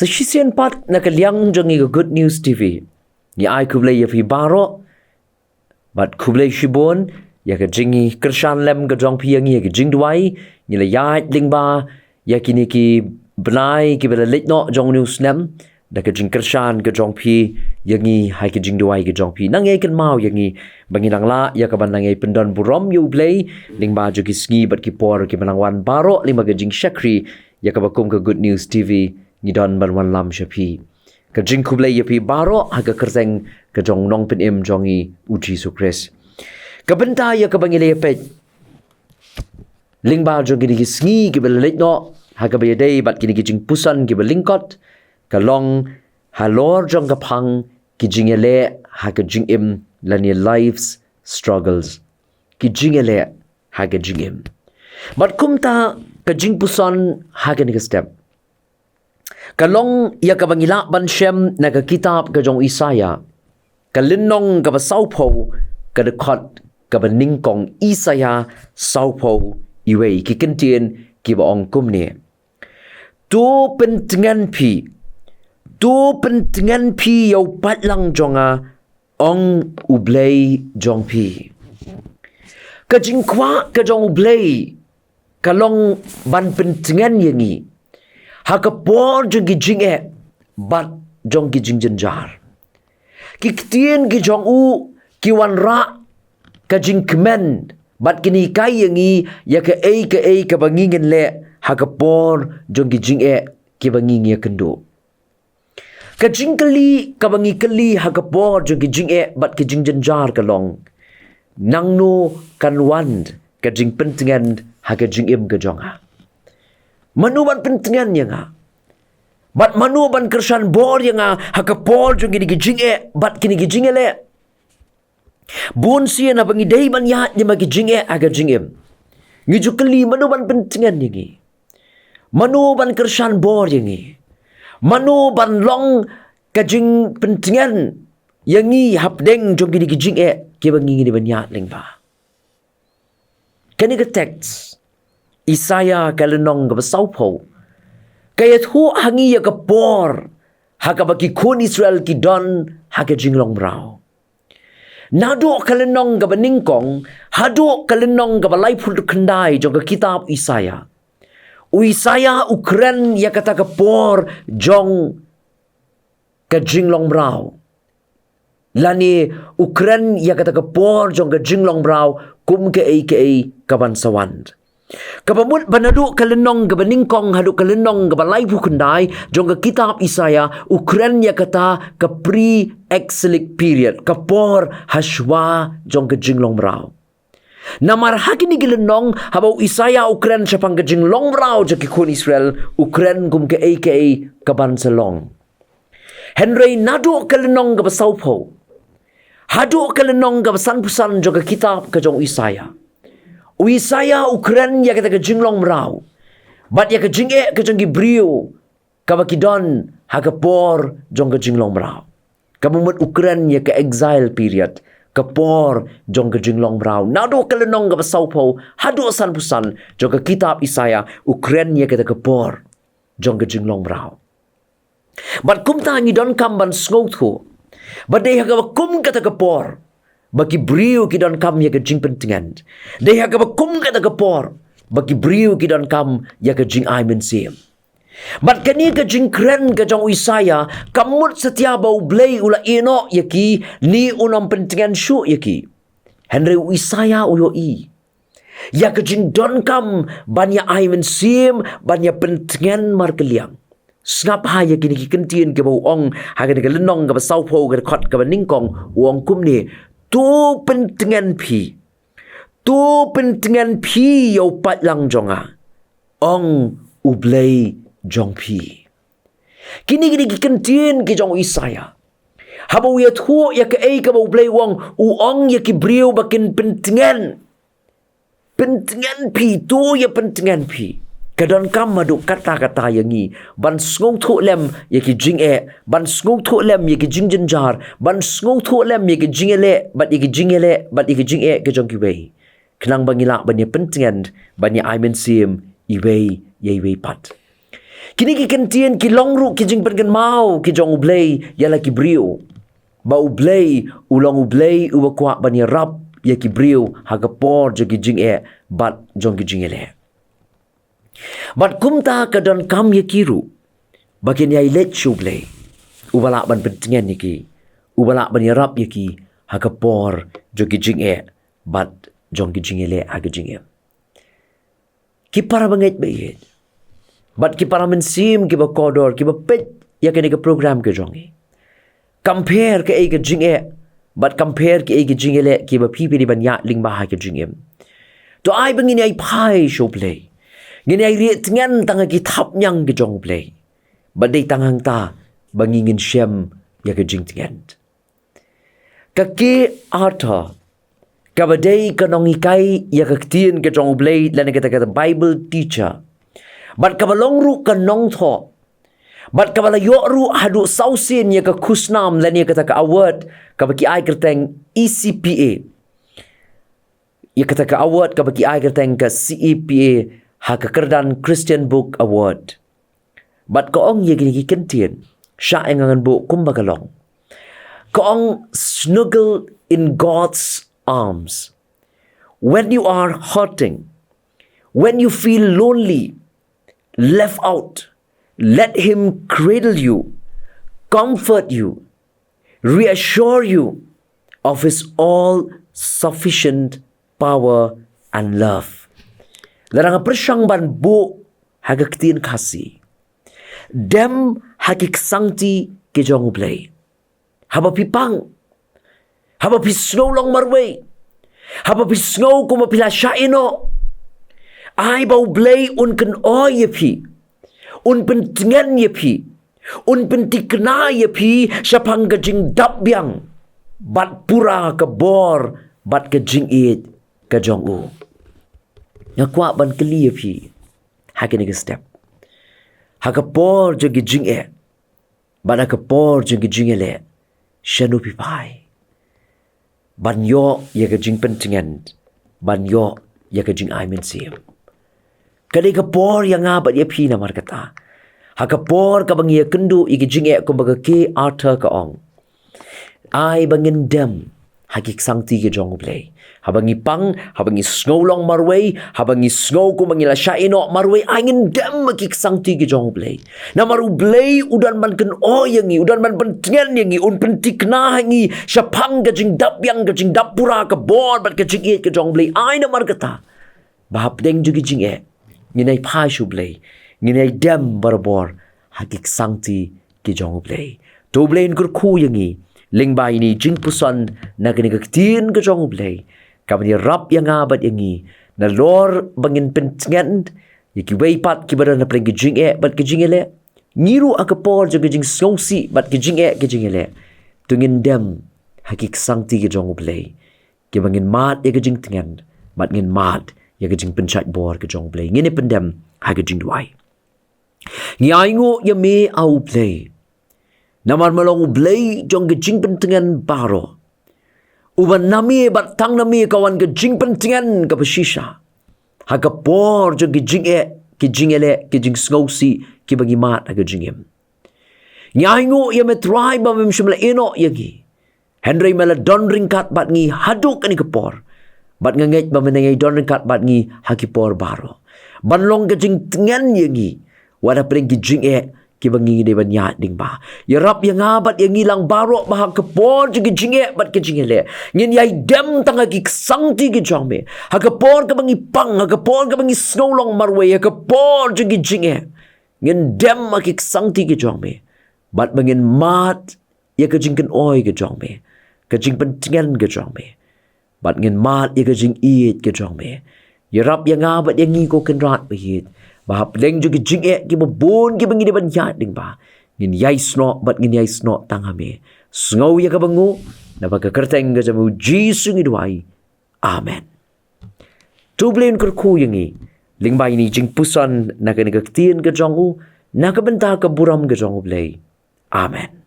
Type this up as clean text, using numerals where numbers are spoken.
Syiem pat nakaliang jong iga Good News TV. Ni ai ku Blei yapi baro. But ku Blei shibon ya ka jingi kershan lem ka jong pi ya ka jing duai ni la yat lingba ya kini ki Blei ki bela letno jong news nem da ka jing kershan ka jong pi yangi hai ka jing duai ka jong pi nangai kan mau yangi banginang la ya ka ban nangai pendon burom U Blei lingba jo ki sngi bat ki por ki manangwan baro lima ka jing shakri ya ka bakum ka Good News TV ni don ban wanlam shapi ka jing ku Blei yapi baro ha ka kyrteng ka jong nong pen im jongi U Jisu Khrist ka benta ya ka bangile pet lingba jo ki sngi ki bela letno ha ka bay day bat ki jingpuson ki lyngkot ka long halor jong ka phang ki jingele ha ka jingim lani life's struggles ki jingele ha ka jingim but kumta ka jingpuson ha ka ni step kalong ya ka bangila ban shem na ka kitab ka jong Isaya ka linnong ka ba saupo ka de khot ka ba ningkong Isaya saupo iwei ki Kentien ki ba ong kumne tu pentingan pi yau patlang jonga ong U Blei jong pi ka jingkwa ka jong U Blei kalong ban pentingan yangi ha ka por jong ki jinge bat jong ki jingjenjar Ka Ktien ki jong u ki wan ra ka jingkmen bat kini kai yangi ya ka ka bangingen le ha ka por jong ki jinge ki bangingi kendo ka jingkali ka bangi kali ha ka por jong ki jinge bat ki jingjenjar ka long nangno kan wand ka jing pentingan ha ka jingim ka jonga manu ban pentingan yang ha bat manu ban kershan bor yang ha ka por jong ki jinge bat kini ki jinge le bun sia na bangi dei ban ya ni ma ki jinge aga jingim ngi kali manu ban pentingan yang manu ban kershan bor yang manu ban long ka jing pentingan yang hapdeng jong ki jinge ki bangi ni ban ya lingba kani ka text Isaya kalenong ka basaupo kaya thu hangi ya ka por ha ka baki kun Israel ki don ha ka jinglong brau nado kalenong ka baningkong hado kalenong ka balai phul khandai jong ka kitab Isaya Ukren ya kata ka por jong ka jinglong brau lani Ukren ya kata ka por jong ka jinglong brau kum ka kaban sawand kabamut banadu kalenong gabaningkong hadu kalenong gabalai bukundai jong ka kitab Isaya Ukren ya kata ka pre-exilic period kapor haswa jong ka jinglong brau namar hakini gilenong habaw Isaya Ukren siya pang ka jinglong brau jong kikun Israel Ukren kum ka kaban salong Henry nadu kalenong gabasawpo hadu kalenong gabasan-pusan jong ka kitab ka jong Isaya Isaya Ukren ya kata ka jinglong mrau bat ya ka jinge ka jong Gibriu ka bakidon ha ka por jong ka jinglong mrau kamumut Ukren ya ka exile period ka por jong ka jinglong mrau nado kalenong ka basawpo hadu asan pusan jong ka kitab Isaya Ukren ya kata ka por jong ka jinglong mrau bat kumta ngi don kamban sngouthu bat dei ha ka kum kata ka por bagi briu ki don kam ya ka jing pentingan dei ha ka bakum ka ka por bagi briu ki don kam ya ka jing mynsiem bat kani ka jing kren ka jong Isaya kamut setia bau Blei ula ino yaki ni unam pentingan shu yaki Henry Isaya uyo ya ka jing don kam banya mynsiem banya pentingan markeliang sngewbha ya kini ki Kentien ke bau ong ha ka lenong ka basaupo ka khot ka ningkong wong kumni tu pentingan pi yau patlang jonga ong U Blei jong pi kini ki Kentien ki jong Isaya habau ya thu ya ka ka bau Blei wong u ong ya ki briu bakin pentingan pi tu ya pentingan pi kadon kam madu kata-kata yangi ban sngung thu lem ya ki jinge ban sngung thu lem ya ki jingjenjar ban sngung thu lem ya ki jingele bat ya ki jinge ke jong ki wei khnang bangila ban ya pentingan ban ya mynsiem iwei pat Kini ki Ka Ktien ki longru ki jing pen mau ki jong U Blei ya la ki brio. Ba U Blei ulong U Blei u kwa ban iarap ya ki brio ha ka por jo ki jing bat jong ki jing ele. Bat kumta ka don kam ya kiru. Bakin ya ilet U Blei. U bala ban pentingan ya ki. U bala ban iarap ya ki ha ka por jo ki jing bat jong ki jing ele ha ki jing Ki para banget ba iet. But ki para mynsiem ki ba kodor ki ba pet ya kini ka program ke jongi. Compare ke ke jing but compare ke jing ele ki ba pipi di ban ya ling ba ha ke jingim. To ai bangin ai pai show play. Ngin ai riet ngan tanga ki thap nyang ke jong play. But dei tangang ta bangingin syiem ya ke jing tingan. Ka ke arta ka ba dei ka nong ikai ya Ka Ktien ke jong U Blei lan kata Bible teacher. Bat kabalongru ka nong tho. Bat kabalayoru hadu sausin ya ka kusnam lan ya kata ka award ka baki ai kyrteng ECPA. Ya kata ka award ka baki ai kyrteng ka CEPA ha ka kerdan Christian Book Award. Bat ka ong ya gini ki Ka Ktien sya engangan bu kumba kalong. Ka ong snuggle in God's arms. When you are hurting, when you feel lonely, left out, let Him cradle you, comfort you, reassure you of His all-sufficient power and love. Larang persyang ban bu ha Ka Ktien kasih. Dem hakik sangti ke jong U Blei. Haba pipang. Haba pisnow long marway. Haba pisnow kumapila siya ino. Ai ba U Blei un kan o yepi. Un pentingan yepi. Un pentikna yepi syapang gajing dabbyang. Bat pura ke bor. Bat ke jing it ke jong U. Ngakwa ban keli yepi. Hakin ke step. Hakapor jo gijing Bat hakapor jo gijing ele. Syanu pipai. Ban yo ya gajing pentingan. Ban yo ya gajing ai mynsiem. Kadai kapor yang ngabat ya pi namar kata. Hakapor ka bangi kendu igi jinge kumbaga ke arta ka ong. Ai bangin dem hakik sangti ke jong U Blei. Habangi pang, habangi snowlong marway, habangi snow kumangi la syaino marway angin dem hakik sangti ke jong U Blei. Namar U Blei udan man ken o yangi, udan man pentingen yangi, un pentikna hangi, syapang gajing dabbyang gajing dapura ke bor bat gajing ke jong U Blei. Ai namar kata. Bahap deng juga jinge. Nginay pai U Blei. Nginay dem barbor. Hakik sangti ki jong U Blei. To Blei kurku yangi. Lingba ini jingpuson na kini Ka Ktien ke jong U Blei. Kamani rap yang abad yangi. Na lor bangin pentingan. Yaki weipat kibara na pring kijing bat kijing ele. Ngiru akapor jo kijing songsi bat kijing ele. Tungin dem. Hakik sangti ki jong U Blei. Kibangin mat ya kijing tingan. Bat ngin mat. Ya kajing penchat bor ke jong Blei. Ngini pendem ha kajing duai. Ngiaingo ya me au Blei. Namar malong U Blei jong kajing pentingan baro. Uban nami bat tang nami kawan kajing pentingan ke pesisha. Ha kapor jong kajing ele kajing sngausi ki bagi mat ha kajingim. Ngiaingo ya me try ba mem shimla eno yagi. Henry mela don ringkat bat ngi haduk ani kapor. Bat ngangit ba menengay don kat bat ngi hakipor baro. Banlong kajing tengan yangi. Wada pering kijing ki bangi de ban ya ding ba. Ya rap yang abat yang ngilang baro ba hakipor ji kijing bat kijing ele. Ngin yai dem tanga ki sangti ki jongme. Hakipor ka bangi pang, hakipor ka bangi snowlong marwe, hakipor ji kijing ngin dem ki sangti ki jongme. Bat bangin mat ya kajing kan oi ki jongme. Kajing pentingan ki jongme. Bat ngin mat ya kajing iit ke jong me. Ya rap yang ngabat yang ngiko kenrat behit. Bahap leng jo kajing ki babon ki bangi deban yat ding ba. Ngin yai snok bat ngin yai snok tangame. Sngau ya kabangu. Nabaga kyrteng ke jamu Jisu ngiduai. Amen. Tu Blei Un kurku yangi. Lingba ini jingpuson na Ka Ktien ke jong U. Na kabenta ke buram ke jong U Blei. Amen.